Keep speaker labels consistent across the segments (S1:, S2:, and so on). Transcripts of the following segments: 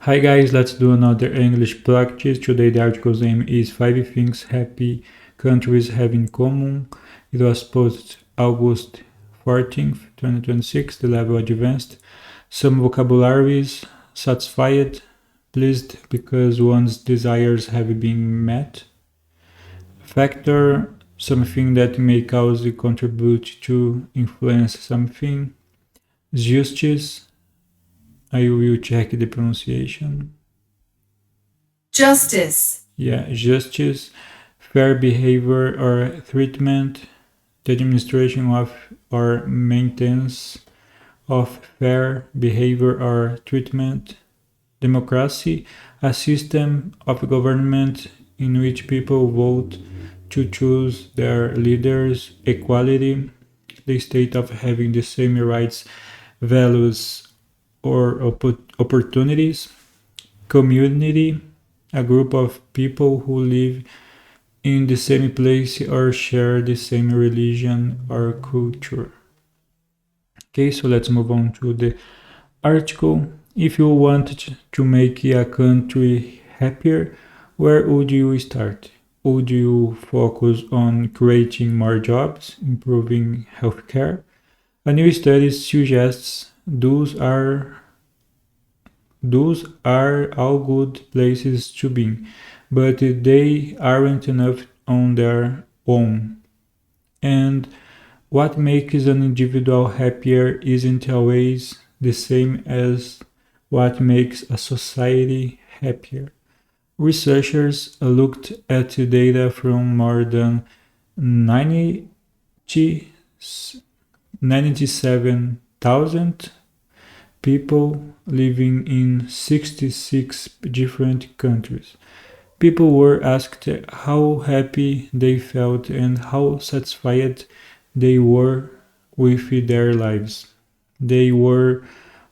S1: Hi guys, let's do another English practice. Today the article's name is 5 Things Happy Countries Have in Common. It was posted August 14th, 2026, the level advanced. Some vocabularies: satisfied, pleased because one's desires have been met. Factor, something that may cause contribute to influence something. Justice, I will check the pronunciation.
S2: Justice.
S1: Yeah, justice, fair behavior or treatment, the administration of or maintenance of fair behavior or treatment. Democracy, a system of government in which people vote to choose their leaders. Equality, the state of having the same rights, values, or opportunities. Community, a group of people who live in the same place or share the same religion or culture. Okay, so let's move on to the article. If you wanted to make a country happier, where would you start? Would you focus on creating more jobs, improving healthcare? A new study suggests those are all good places to be, but they aren't enough on their own. And what makes an individual happier isn't always the same as what makes a society happier. Researchers looked at data from more than 90 97,000 people living in 66 different countries. People were asked how happy they felt and how satisfied they were with their lives. They were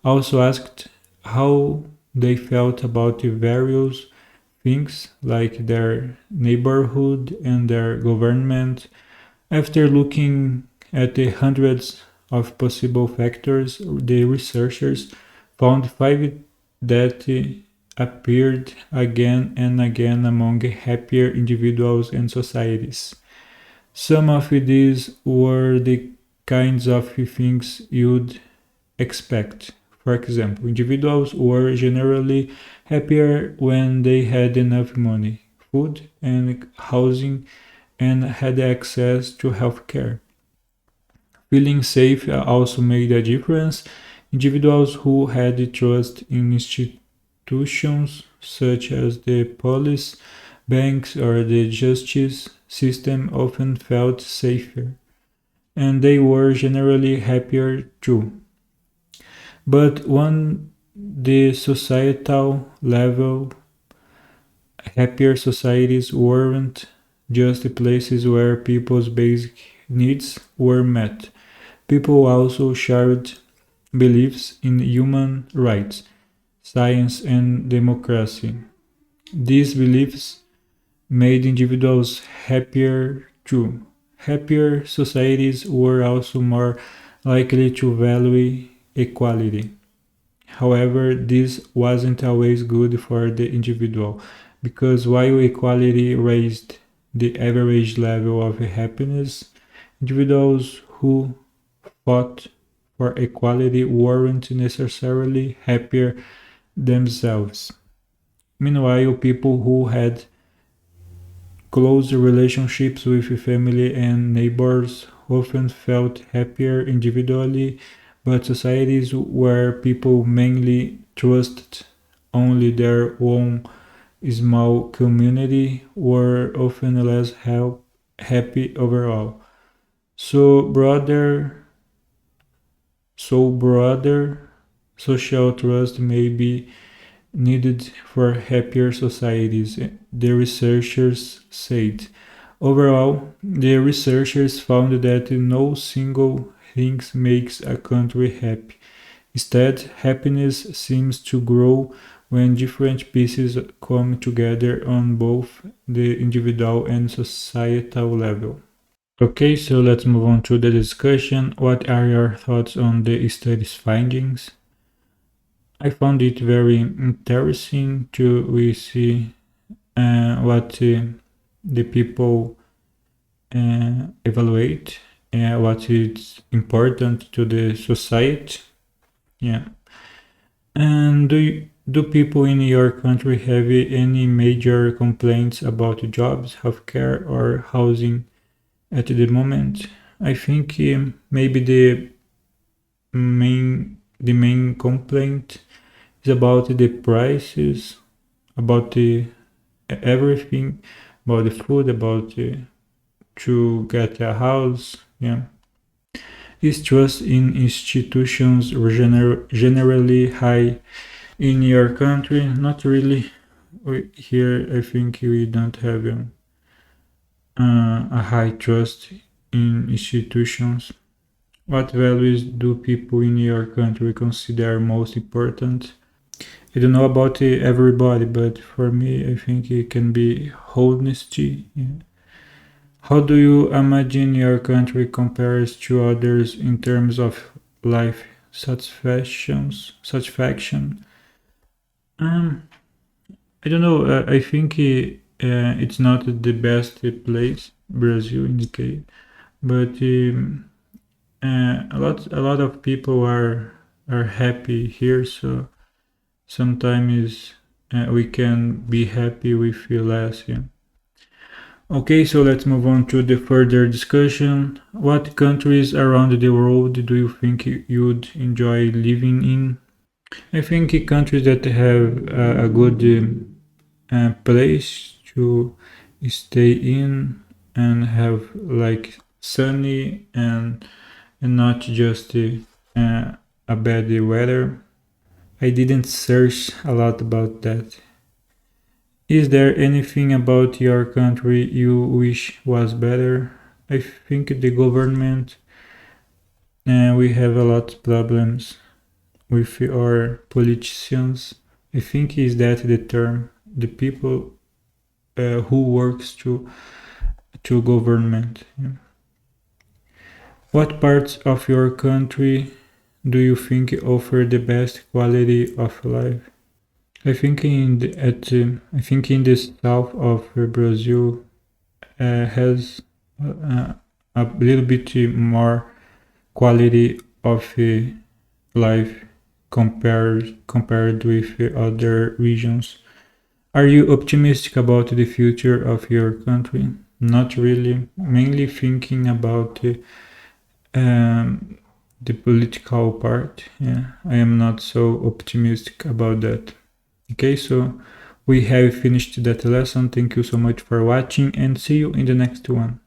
S1: also asked how they felt about the various things like their neighborhood and their government. After looking at the hundreds of possible factors, the researchers found five that appeared again and again among happier individuals and societies. Some of these were the kinds of things you'd expect. For example, individuals were generally happier when they had enough money, food, and housing, and had access to healthcare. Feeling safe also made a difference. Individuals who had trust in institutions such as the police, banks, or the justice system often felt safer, and they were generally happier too. But on the societal level, happier societies weren't just places where people's basic needs were met. People also shared beliefs in human rights, science, and democracy. These beliefs made individuals happier too. Happier societies were also more likely to value equality. However, this wasn't always good for the individual, because while equality raised the average level of happiness, individuals who fought for equality weren't necessarily happier themselves. Meanwhile, people who had close relationships with family and neighbors often felt happier individually, but societies where people mainly trusted only their own small community were often less happy overall. So, broader social trust may be needed for happier societies, the researchers said. Overall, the researchers found that no single thing makes a country happy. Instead, happiness seems to grow when different pieces come together on both the individual and societal level. Okay, so let's move on to the discussion. What are your thoughts on the study's findings? I found it very interesting to we see what the people evaluate, what is important to the society. Yeah. And do people in your country have any major complaints about jobs, healthcare, or housing at the moment? I think maybe the main complaint is about the prices, about the everything, about the food, about to get a house. Yeah, is trust in institutions generally high in your country? Not really. Here, I think we don't have a high trust in institutions. What values do people in your country consider most important? I don't know about everybody, but for me, I think it can be honesty. Yeah. How do you imagine your country compares to others in terms of life satisfaction? Um, I don't know. I think it's not the best place, Brazil in the case, but a lot of people are happy here. So sometimes we can be happy with less. Yeah. Okay, so let's move on to the further discussion. What countries around the world do you think you'd enjoy living in? I think countries that have a good place to stay in and have like sunny and not just a bad weather. I didn't search a lot about that. Is there anything about your country you wish was better? I think the government, we have a lot of problems with our politicians. I think is that the term, the people who works to government. Yeah. What parts of your country do you think offer the best quality of life? I think in the south of Brazil has a little bit more quality of life compared with other regions. Are you optimistic about the future of your country? Not really. Mainly thinking about the political part. Yeah, I am not so optimistic about that. Okay, so we have finished that lesson. Thank you so much for watching and see you in the next one.